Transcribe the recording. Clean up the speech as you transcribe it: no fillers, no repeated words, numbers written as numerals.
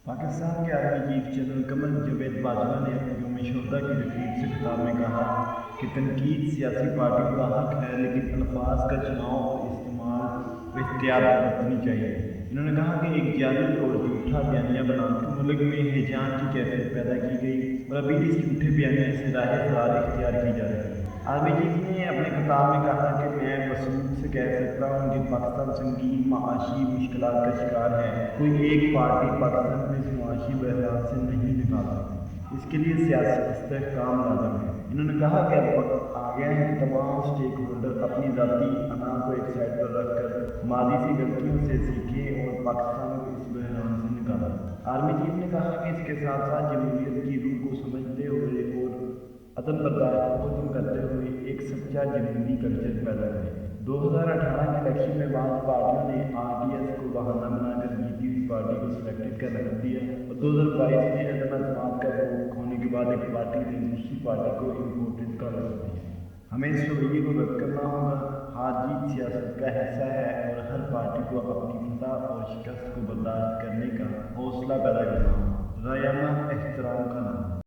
پاکستان کے army chief general Qamar Javed Bajwa نے اپنے یوم شہداء کی تقریب سے خطاب میں کہا کہ تنقید سیاسی پارٹیوں کا حق ہے، لیکن الفاظ کا چناؤ اور استعمال و احتیاط برتنی چاہیے۔ انہوں نے کہا کہ ایک جعلی اور جھوٹا بیانیہ بنا کر ملک میں ہیجان کی کیفیت پیدا کی گئی اور ابھی اس جھوٹے بیانیے سے راہ فرار اختیار کی جا رہی ہے۔ آرمی چیف نے اپنے خطاب میں کہا کہ میں وثوق سے کہہ سکتا ہوں کہ پاکستان سنگین معاشی مشکلات کا شکار ہے۔ کوئی ایک پارٹی پاکستان میں اس معاشی بحران سے نہیں نکال سکتی، اس کے لیے سیاسی استحکام لازم ہے۔ انہوں نے کہا کہ اب وقت آ گیا ہے کہ تمام اسٹیک ہولڈر اپنی ذاتی انا کو ایک سائڈ پر رکھ کر ماضی کی غلطیوں سے سیکھیں اور پاکستان کو اس بحران سے نکالیں۔ آرمی چیف نے کہا کہ اس کے ساتھ ساتھ جمہوریت کی روح کو سمجھتے ہوئے اور عدم برداشت کو ختم کرتے ہوئے ایک سچا جمہوری کلچر پیدا کریں۔ 2018 کے الیکشن میں بعض پارٹیوں نے RDS کو بہانہ بنا کر جیتی ہوئی پارٹی کو سلیکٹ کر رکھ دیا اور 2022 میں عدم اعتماد کا ووٹ ہونے کے بعد ایک پارٹی نے دوسری پارٹی کو امپورٹڈ کا لقب دیا۔ ہمیں اس رویے کو رد کرنا ہوگا۔ ہار جیت سیاست کا حصہ ہے اور ہر پارٹی کو اپنی فتح اور شکست کو برداشت کرنے کا حوصلہ پیدا کرنا ہوگا۔ رائانہ احترام کا نام